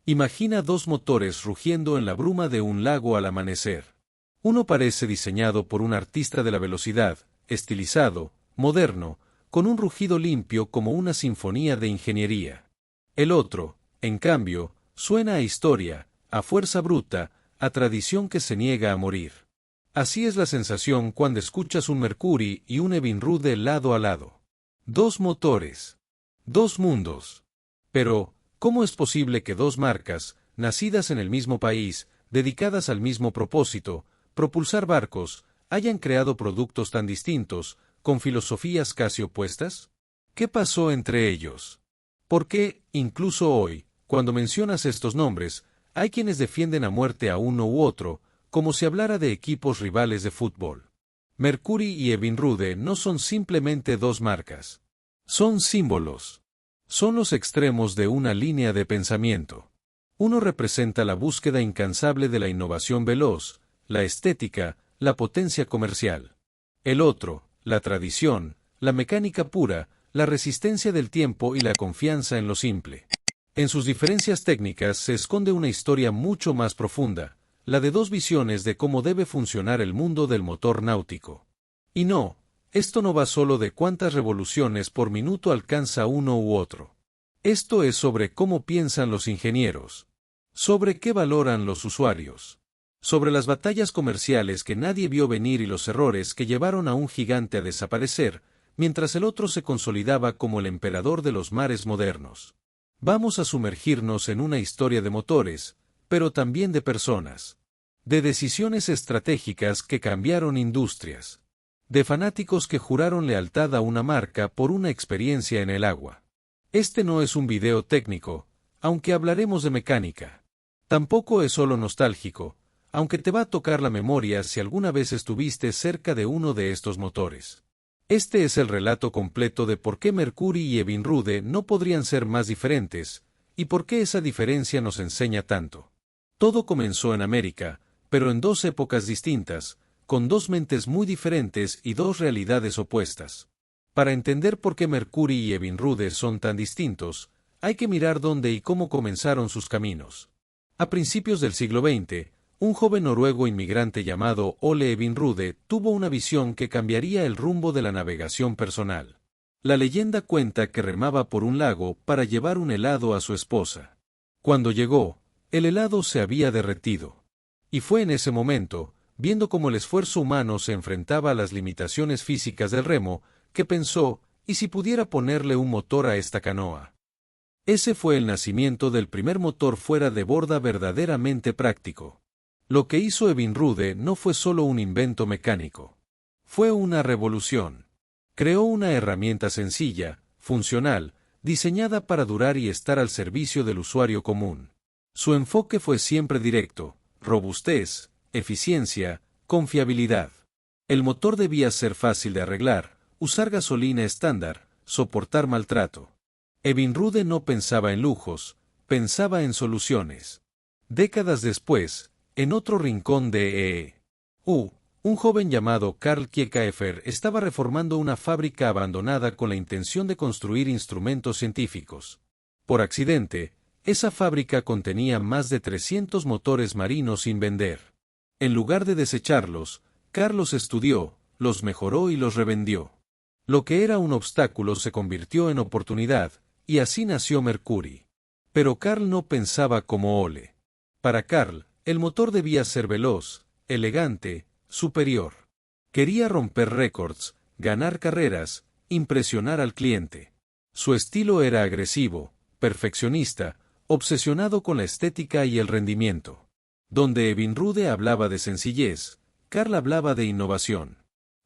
Imagina dos motores rugiendo en la bruma de un lago al amanecer. Uno parece diseñado por un artista de la velocidad, estilizado, moderno, con un rugido limpio como una sinfonía de ingeniería. El otro, en cambio, suena a historia, a fuerza bruta, a tradición que se niega a morir. Así es la sensación cuando escuchas un Mercury y un Evinrude lado a lado. Dos motores. Dos mundos. Pero, ¿cómo es posible que dos marcas, nacidas en el mismo país, dedicadas al mismo propósito, propulsar barcos, hayan creado productos tan distintos, con filosofías casi opuestas? ¿Qué pasó entre ellos? ¿Por qué, incluso hoy, cuando mencionas estos nombres, hay quienes defienden a muerte a uno u otro, como si hablara de equipos rivales de fútbol? Mercury y Evinrude no son simplemente dos marcas. Son símbolos. Son los extremos de una línea de pensamiento. Uno representa la búsqueda incansable de la innovación veloz, la estética, la potencia comercial. El otro, la tradición, la mecánica pura, la resistencia del tiempo y la confianza en lo simple. En sus diferencias técnicas se esconde una historia mucho más profunda, la de dos visiones de cómo debe funcionar el mundo del motor náutico. Y no, esto no va solo de cuántas revoluciones por minuto alcanza uno u otro. Esto es sobre cómo piensan los ingenieros, sobre qué valoran los usuarios, sobre las batallas comerciales que nadie vio venir y los errores que llevaron a un gigante a desaparecer, mientras el otro se consolidaba como el emperador de los mares modernos. Vamos a sumergirnos en una historia de motores, pero también de personas, de decisiones estratégicas que cambiaron industrias, de fanáticos que juraron lealtad a una marca por una experiencia en el agua. Este no es un video técnico, aunque hablaremos de mecánica. Tampoco es solo nostálgico, aunque te va a tocar la memoria si alguna vez estuviste cerca de uno de estos motores. Este es el relato completo de por qué Mercury y Evinrude no podrían ser más diferentes, y por qué esa diferencia nos enseña tanto. Todo comenzó en América, pero en dos épocas distintas, con dos mentes muy diferentes y dos realidades opuestas. Para entender por qué Mercury y Evinrude son tan distintos, hay que mirar dónde y cómo comenzaron sus caminos. A principios del siglo XX, un joven noruego inmigrante llamado Ole Evinrude tuvo una visión que cambiaría el rumbo de la navegación personal. La leyenda cuenta que remaba por un lago para llevar un helado a su esposa. Cuando llegó, el helado se había derretido. Y fue en ese momento, viendo cómo el esfuerzo humano se enfrentaba a las limitaciones físicas del remo, que pensó, ¿y si pudiera ponerle un motor a esta canoa? Ese fue el nacimiento del primer motor fuera de borda verdaderamente práctico. Lo que hizo Evinrude no fue solo un invento mecánico. Fue una revolución. Creó una herramienta sencilla, funcional, diseñada para durar y estar al servicio del usuario común. Su enfoque fue siempre directo, robustez, eficiencia, confiabilidad. El motor debía ser fácil de arreglar, usar gasolina estándar, soportar maltrato. Evinrude no pensaba en lujos, pensaba en soluciones. Décadas después, en otro rincón de un joven llamado Karl Kiekhaefer estaba reformando una fábrica abandonada con la intención de construir instrumentos científicos. Por accidente, esa fábrica contenía más de 300 motores marinos sin vender. En lugar de desecharlos, Karl los estudió, los mejoró y los revendió. Lo que era un obstáculo se convirtió en oportunidad, y así nació Mercury. Pero Karl no pensaba como Ole. Para Karl, el motor debía ser veloz, elegante, superior. Quería romper récords, ganar carreras, impresionar al cliente. Su estilo era agresivo, perfeccionista, obsesionado con la estética y el rendimiento. Donde Evinrude hablaba de sencillez, Karl hablaba de innovación.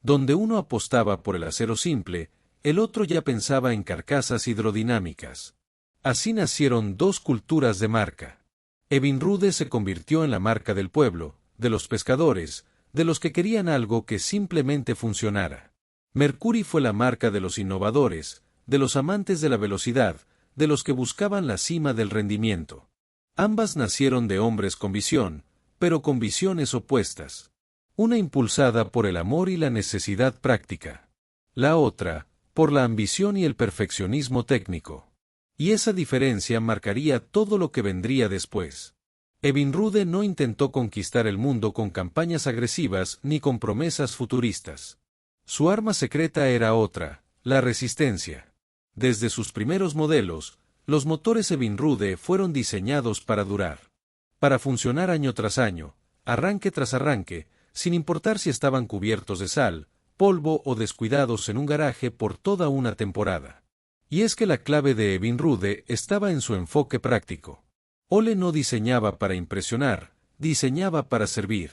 Donde uno apostaba por el acero simple, el otro ya pensaba en carcasas hidrodinámicas. Así nacieron dos culturas de marca. Evinrude se convirtió en la marca del pueblo, de los pescadores, de los que querían algo que simplemente funcionara. Mercury fue la marca de los innovadores, de los amantes de la velocidad, de los que buscaban la cima del rendimiento. Ambas nacieron de hombres con visión, pero con visiones opuestas. Una impulsada por el amor y la necesidad práctica. La otra, por la ambición y el perfeccionismo técnico. Y esa diferencia marcaría todo lo que vendría después. Evinrude no intentó conquistar el mundo con campañas agresivas ni con promesas futuristas. Su arma secreta era otra, la resistencia. Desde sus primeros modelos, los motores Evinrude fueron diseñados para durar. Para funcionar año tras año, arranque tras arranque, sin importar si estaban cubiertos de sal, polvo o descuidados en un garaje por toda una temporada. Y es que la clave de Evinrude estaba en su enfoque práctico. Ole no diseñaba para impresionar, diseñaba para servir.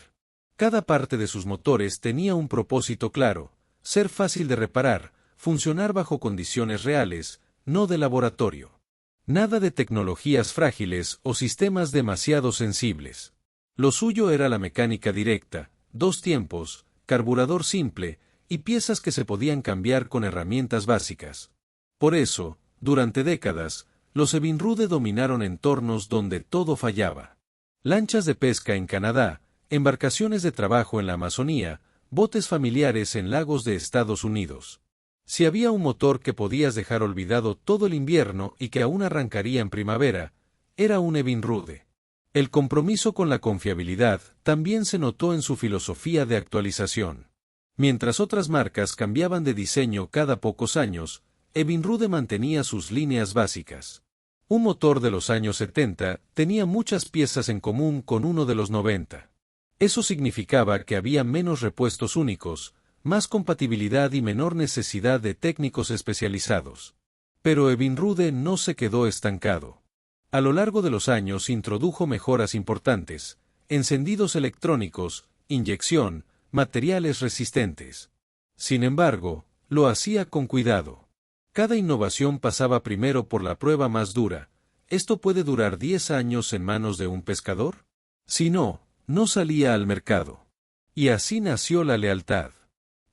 Cada parte de sus motores tenía un propósito claro: ser fácil de reparar, funcionar bajo condiciones reales, no de laboratorio. Nada de tecnologías frágiles o sistemas demasiado sensibles. Lo suyo era la mecánica directa, 2 tiempos, carburador simple, y piezas que se podían cambiar con herramientas básicas. Por eso, durante décadas, los Evinrude dominaron entornos donde todo fallaba. Lanchas de pesca en Canadá, embarcaciones de trabajo en la Amazonía, botes familiares en lagos de Estados Unidos. Si había un motor que podías dejar olvidado todo el invierno y que aún arrancaría en primavera, era un Evinrude. El compromiso con la confiabilidad también se notó en su filosofía de actualización. Mientras otras marcas cambiaban de diseño cada pocos años, Evinrude mantenía sus líneas básicas. Un motor de los años 70 tenía muchas piezas en común con uno de los 90. Eso significaba que había menos repuestos únicos, más compatibilidad y menor necesidad de técnicos especializados. Pero Evinrude no se quedó estancado. A lo largo de los años introdujo mejoras importantes: encendidos electrónicos, inyección, materiales resistentes. Sin embargo, lo hacía con cuidado. Cada innovación pasaba primero por la prueba más dura. ¿Esto puede durar 10 años en manos de un pescador? Si no, no salía al mercado. Y así nació la lealtad.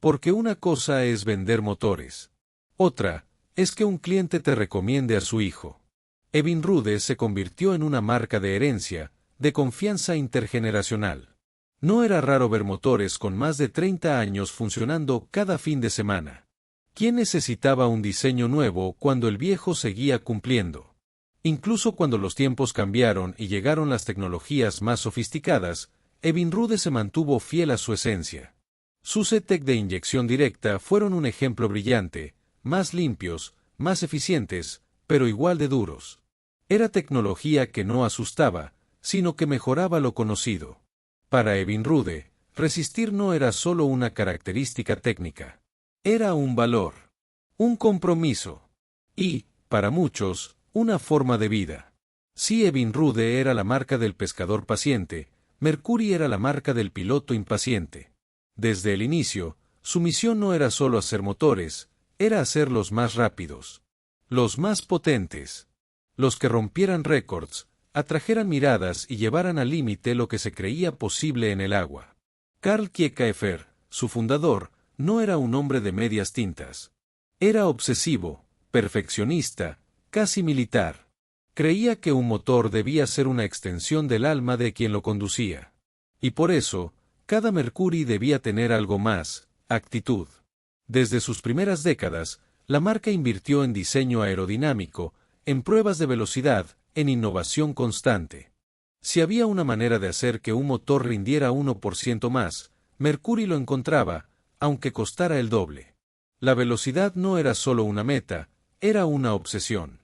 Porque una cosa es vender motores. Otra es que un cliente te recomiende a su hijo. Evinrude se convirtió en una marca de herencia, de confianza intergeneracional. No era raro ver motores con más de 30 años funcionando cada fin de semana. ¿Quién necesitaba un diseño nuevo cuando el viejo seguía cumpliendo? Incluso cuando los tiempos cambiaron y llegaron las tecnologías más sofisticadas, Evinrude se mantuvo fiel a su esencia. Sus E-Tech de inyección directa fueron un ejemplo brillante: más limpios, más eficientes, pero igual de duros. Era tecnología que no asustaba, sino que mejoraba lo conocido. Para Evinrude, resistir no era solo una característica técnica. Era un valor, un compromiso y, para muchos, una forma de vida. Si Evinrude era la marca del pescador paciente, Mercury era la marca del piloto impaciente. Desde el inicio, su misión no era solo hacer motores, era hacerlos más rápidos, los más potentes, los que rompieran récords, atrajeran miradas y llevaran al límite lo que se creía posible en el agua. Karl Kiekhaefer, su fundador, no era un hombre de medias tintas. Era obsesivo, perfeccionista, casi militar. Creía que un motor debía ser una extensión del alma de quien lo conducía. Y por eso, cada Mercury debía tener algo más: actitud. Desde sus primeras décadas, la marca invirtió en diseño aerodinámico, en pruebas de velocidad, en innovación constante. Si había una manera de hacer que un motor rindiera 1% más, Mercury lo encontraba, aunque costara el doble. La velocidad no era solo una meta, era una obsesión.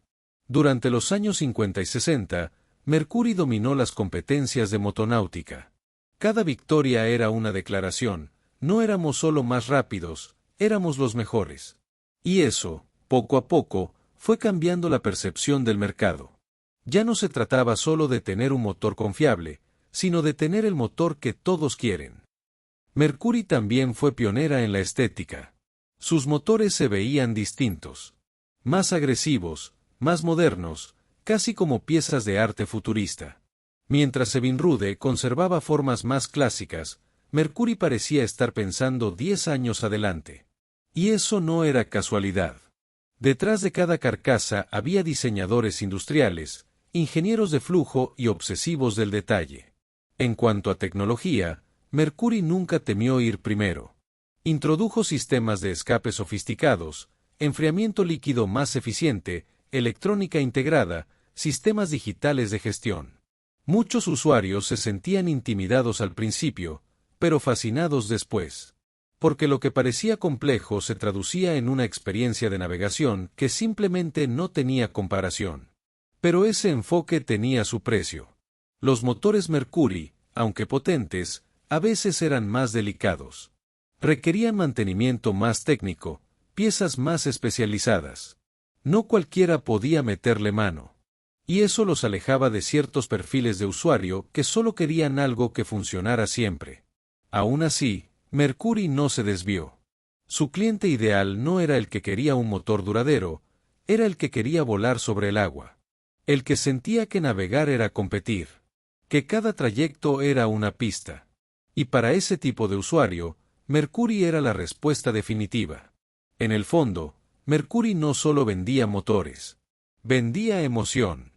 Durante los años 50 y 60, Mercury dominó las competencias de motonáutica. Cada victoria era una declaración: no éramos solo más rápidos, éramos los mejores. Y eso, poco a poco, fue cambiando la percepción del mercado. Ya no se trataba solo de tener un motor confiable, sino de tener el motor que todos quieren. Mercury también fue pionera en la estética. Sus motores se veían distintos. Más agresivos, más modernos, casi como piezas de arte futurista. Mientras Evinrude conservaba formas más clásicas, Mercury parecía estar pensando 10 años adelante. Y eso no era casualidad. Detrás de cada carcasa había diseñadores industriales, ingenieros de flujo y obsesivos del detalle. En cuanto a tecnología, Mercury nunca temió ir primero. Introdujo sistemas de escape sofisticados, enfriamiento líquido más eficiente, electrónica integrada, sistemas digitales de gestión. Muchos usuarios se sentían intimidados al principio, pero fascinados después. Porque lo que parecía complejo se traducía en una experiencia de navegación que simplemente no tenía comparación. Pero ese enfoque tenía su precio. Los motores Mercury, aunque potentes, a veces eran más delicados. Requerían mantenimiento más técnico, piezas más especializadas. No cualquiera podía meterle mano. Y eso los alejaba de ciertos perfiles de usuario que solo querían algo que funcionara siempre. Aún así, Mercury no se desvió. Su cliente ideal no era el que quería un motor duradero, era el que quería volar sobre el agua. El que sentía que navegar era competir. Que cada trayecto era una pista. Y para ese tipo de usuario, Mercury era la respuesta definitiva. En el fondo, Mercury no solo vendía motores. Vendía emoción.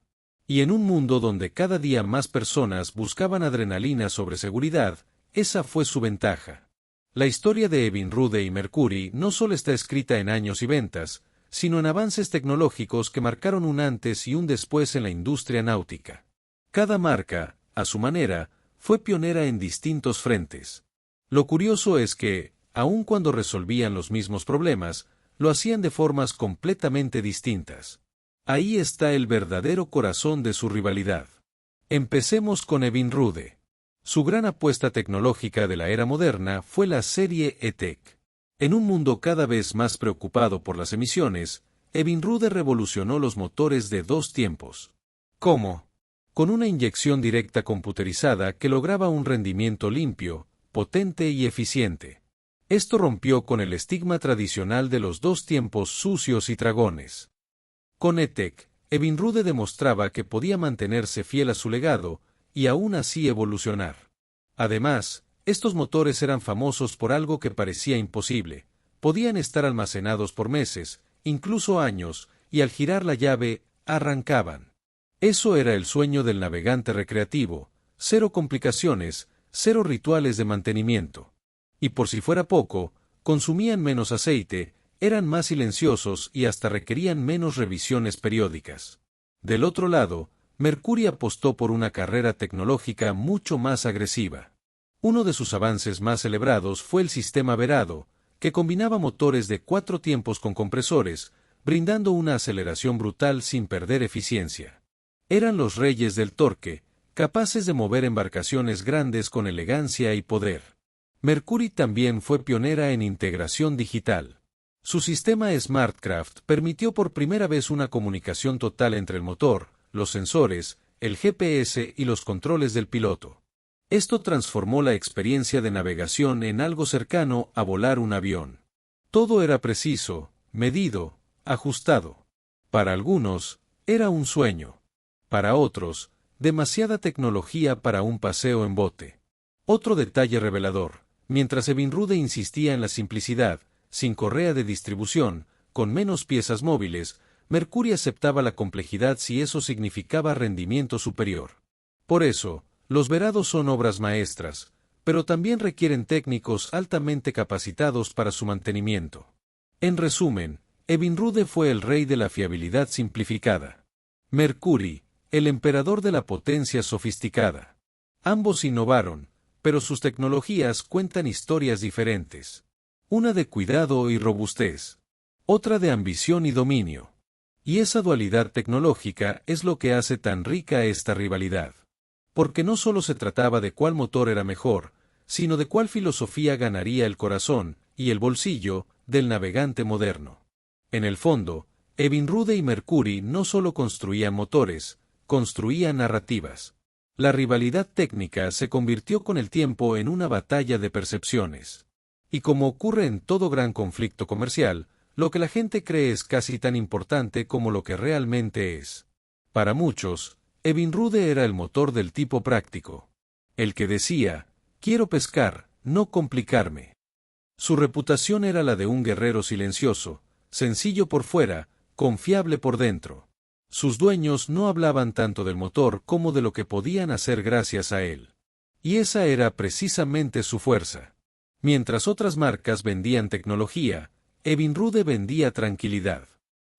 Y en un mundo donde cada día más personas buscaban adrenalina sobre seguridad, esa fue su ventaja. La historia de Evinrude y Mercury no solo está escrita en años y ventas, sino en avances tecnológicos que marcaron un antes y un después en la industria náutica. Cada marca, a su manera, fue pionera en distintos frentes. Lo curioso es que, aun cuando resolvían los mismos problemas, lo hacían de formas completamente distintas. Ahí está el verdadero corazón de su rivalidad. Empecemos con Evinrude. Su gran apuesta tecnológica de la era moderna fue la serie E-Tech. En un mundo cada vez más preocupado por las emisiones, Evinrude revolucionó los motores de dos tiempos. ¿Cómo? Con una inyección directa computerizada que lograba un rendimiento limpio, potente y eficiente. Esto rompió con el estigma tradicional de los dos tiempos sucios y tragones. Con E-Tech, Evinrude demostraba que podía mantenerse fiel a su legado, y aún así evolucionar. Además, estos motores eran famosos por algo que parecía imposible. Podían estar almacenados por meses, incluso años, y al girar la llave, arrancaban. Eso era el sueño del navegante recreativo: cero complicaciones, cero rituales de mantenimiento. Y por si fuera poco, consumían menos aceite, eran más silenciosos y hasta requerían menos revisiones periódicas. Del otro lado, Mercury apostó por una carrera tecnológica mucho más agresiva. Uno de sus avances más celebrados fue el sistema Verado, que combinaba motores de 4 tiempos con compresores, brindando una aceleración brutal sin perder eficiencia. Eran los reyes del torque, capaces de mover embarcaciones grandes con elegancia y poder. Mercury también fue pionera en integración digital. Su sistema SmartCraft permitió por primera vez una comunicación total entre el motor, los sensores, el GPS y los controles del piloto. Esto transformó la experiencia de navegación en algo cercano a volar un avión. Todo era preciso, medido, ajustado. Para algunos, era un sueño. Para otros, demasiada tecnología para un paseo en bote. Otro detalle revelador: mientras Evinrude insistía en la simplicidad, sin correa de distribución, con menos piezas móviles, Mercury aceptaba la complejidad si eso significaba rendimiento superior. Por eso, los Verados son obras maestras, pero también requieren técnicos altamente capacitados para su mantenimiento. En resumen, Evinrude fue el rey de la fiabilidad simplificada. Mercury, el emperador de la potencia sofisticada. Ambos innovaron, pero sus tecnologías cuentan historias diferentes. Una de cuidado y robustez. Otra de ambición y dominio. Y esa dualidad tecnológica es lo que hace tan rica esta rivalidad. Porque no solo se trataba de cuál motor era mejor, sino de cuál filosofía ganaría el corazón y el bolsillo del navegante moderno. En el fondo, Evinrude y Mercury no solo construían motores, construían narrativas. La rivalidad técnica se convirtió con el tiempo en una batalla de percepciones. Y como ocurre en todo gran conflicto comercial, lo que la gente cree es casi tan importante como lo que realmente es. Para muchos, Evinrude era el motor del tipo práctico. El que decía: quiero pescar, no complicarme. Su reputación era la de un guerrero silencioso, sencillo por fuera, confiable por dentro. Sus dueños no hablaban tanto del motor como de lo que podían hacer gracias a él. Y esa era precisamente su fuerza. Mientras otras marcas vendían tecnología, Evinrude vendía tranquilidad.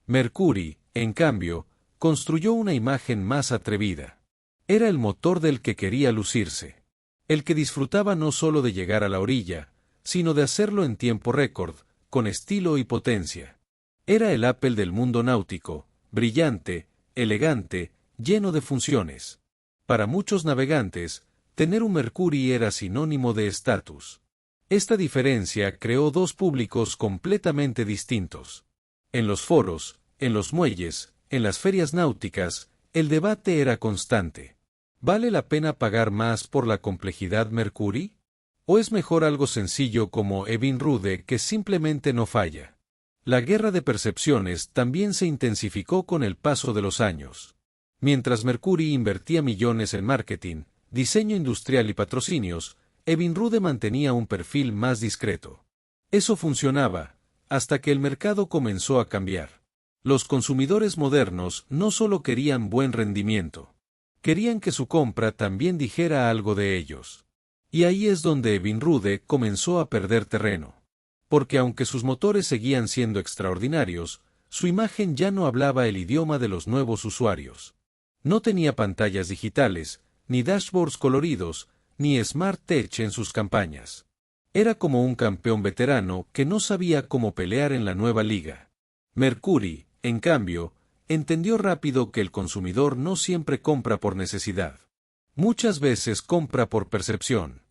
Mercury, en cambio, construyó una imagen más atrevida. Era el motor del que quería lucirse. El que disfrutaba no solo de llegar a la orilla, sino de hacerlo en tiempo récord, con estilo y potencia. Era el Apple del mundo náutico, brillante, elegante, lleno de funciones. Para muchos navegantes, tener un Mercury era sinónimo de estatus. Esta diferencia creó dos públicos completamente distintos. En los foros, en los muelles, en las ferias náuticas, el debate era constante. ¿Vale la pena pagar más por la complejidad Mercury? ¿O es mejor algo sencillo como Evinrude que simplemente no falla? La guerra de percepciones también se intensificó con el paso de los años. Mientras Mercury invertía millones en marketing, diseño industrial y patrocinios, Evinrude mantenía un perfil más discreto. Eso funcionaba, hasta que el mercado comenzó a cambiar. Los consumidores modernos no solo querían buen rendimiento, querían que su compra también dijera algo de ellos. Y ahí es donde Evinrude comenzó a perder terreno. Porque aunque sus motores seguían siendo extraordinarios, su imagen ya no hablaba el idioma de los nuevos usuarios. No tenía pantallas digitales, ni dashboards coloridos, ni Smart Tech en sus campañas. Era como un campeón veterano que no sabía cómo pelear en la nueva liga. Mercury, en cambio, entendió rápido que el consumidor no siempre compra por necesidad. Muchas veces compra por percepción.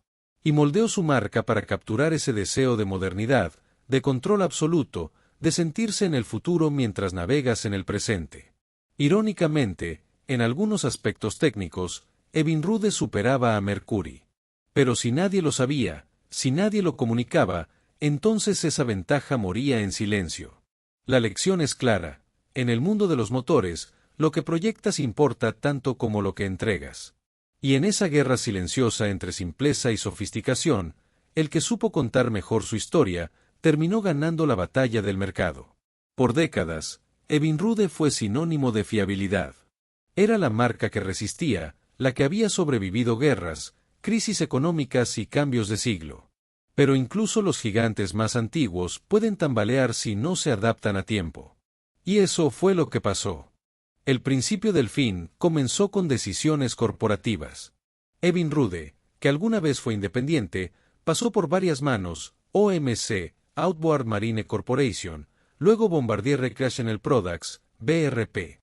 Y moldeó su marca para capturar ese deseo de modernidad, de control absoluto, de sentirse en el futuro mientras navegas en el presente. Irónicamente, en algunos aspectos técnicos, Evinrude superaba a Mercury. Pero si nadie lo sabía, si nadie lo comunicaba, entonces esa ventaja moría en silencio. La lección es clara: en el mundo de los motores, lo que proyectas importa tanto como lo que entregas. Y en esa guerra silenciosa entre simpleza y sofisticación, el que supo contar mejor su historia, terminó ganando la batalla del mercado. Por décadas, Evinrude fue sinónimo de fiabilidad. Era la marca que resistía, la que había sobrevivido guerras, crisis económicas y cambios de siglo. Pero incluso los gigantes más antiguos pueden tambalear si no se adaptan a tiempo. Y eso fue lo que pasó. El principio del fin comenzó con decisiones corporativas. Evinrude, que alguna vez fue independiente, pasó por varias manos: OMC, Outboard Marine Corporation, luego Bombardier Recreational Products, BRP.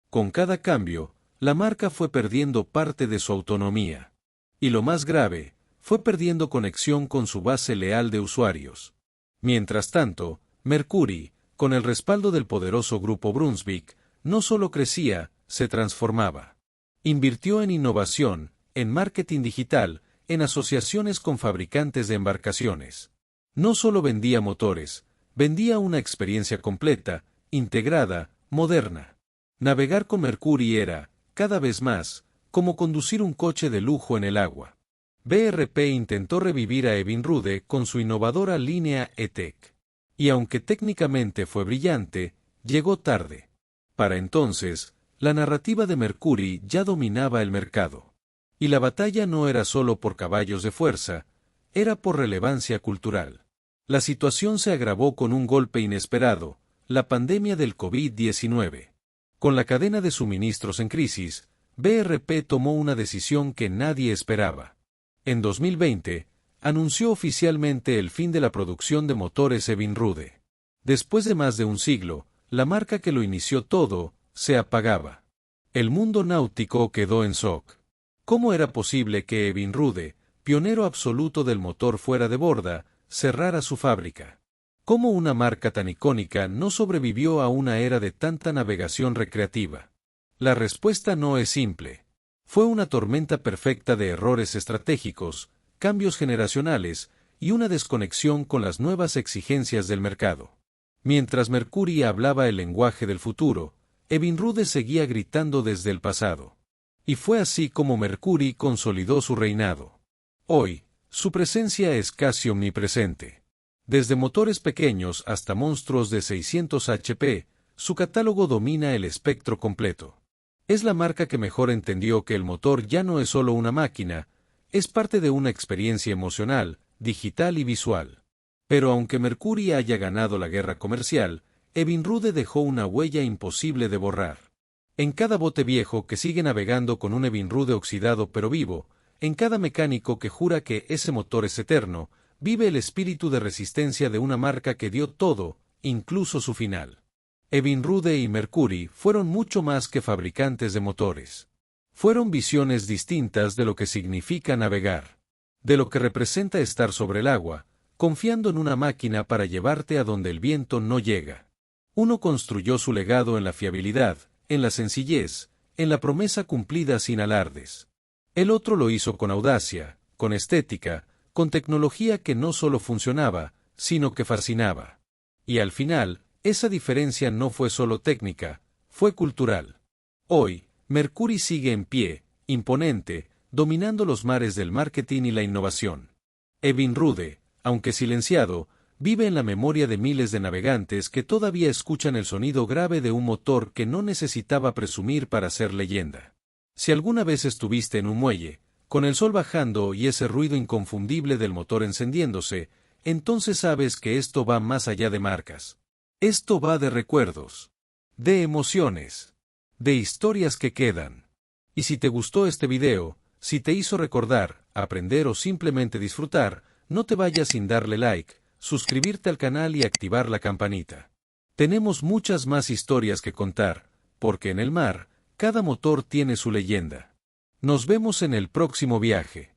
Con cada cambio, la marca fue perdiendo parte de su autonomía. Y lo más grave, fue perdiendo conexión con su base leal de usuarios. Mientras tanto, Mercury, con el respaldo del poderoso grupo Brunswick, no solo crecía, se transformaba. Invirtió en innovación, en marketing digital, en asociaciones con fabricantes de embarcaciones. No solo vendía motores, vendía una experiencia completa, integrada, moderna. Navegar con Mercury era, cada vez más, como conducir un coche de lujo en el agua. BRP intentó revivir a Evinrude con su innovadora línea E-Tech. Y aunque técnicamente fue brillante, llegó tarde. Para entonces, la narrativa de Mercury ya dominaba el mercado. Y la batalla no era solo por caballos de fuerza, era por relevancia cultural. La situación se agravó con un golpe inesperado: la pandemia del COVID-19. Con la cadena de suministros en crisis, BRP tomó una decisión que nadie esperaba. En 2020, anunció oficialmente el fin de la producción de motores Evinrude. Después de más de un siglo, la marca que lo inició todo, se apagaba. El mundo náutico quedó en shock. ¿Cómo era posible que Evinrude, pionero absoluto del motor fuera de borda, cerrara su fábrica? ¿Cómo una marca tan icónica no sobrevivió a una era de tanta navegación recreativa? La respuesta no es simple. Fue una tormenta perfecta de errores estratégicos, cambios generacionales, y una desconexión con las nuevas exigencias del mercado. Mientras Mercury hablaba el lenguaje del futuro, Evinrude seguía gritando desde el pasado. Y fue así como Mercury consolidó su reinado. Hoy, su presencia es casi omnipresente. Desde motores pequeños hasta monstruos de 600 HP, su catálogo domina el espectro completo. Es la marca que mejor entendió que el motor ya no es solo una máquina, es parte de una experiencia emocional, digital y visual. Pero aunque Mercury haya ganado la guerra comercial, Evinrude dejó una huella imposible de borrar. En cada bote viejo que sigue navegando con un Evinrude oxidado pero vivo, en cada mecánico que jura que ese motor es eterno, vive el espíritu de resistencia de una marca que dio todo, incluso su final. Evinrude y Mercury fueron mucho más que fabricantes de motores. Fueron visiones distintas de lo que significa navegar, de lo que representa estar sobre el agua, confiando en una máquina para llevarte a donde el viento no llega. Uno construyó su legado en la fiabilidad, en la sencillez, en la promesa cumplida sin alardes. El otro lo hizo con audacia, con estética, con tecnología que no solo funcionaba, sino que fascinaba. Y al final, esa diferencia no fue solo técnica, fue cultural. Hoy, Mercury sigue en pie, imponente, dominando los mares del marketing y la innovación. Evinrude, aunque silenciado, vive en la memoria de miles de navegantes que todavía escuchan el sonido grave de un motor que no necesitaba presumir para ser leyenda. Si alguna vez estuviste en un muelle, con el sol bajando y ese ruido inconfundible del motor encendiéndose, entonces sabes que esto va más allá de marcas. Esto va de recuerdos, de emociones, de historias que quedan. Y si te gustó este video, si te hizo recordar, aprender o simplemente disfrutar, no te vayas sin darle like, suscribirte al canal y activar la campanita. Tenemos muchas más historias que contar, porque en el mar, cada motor tiene su leyenda. Nos vemos en el próximo viaje.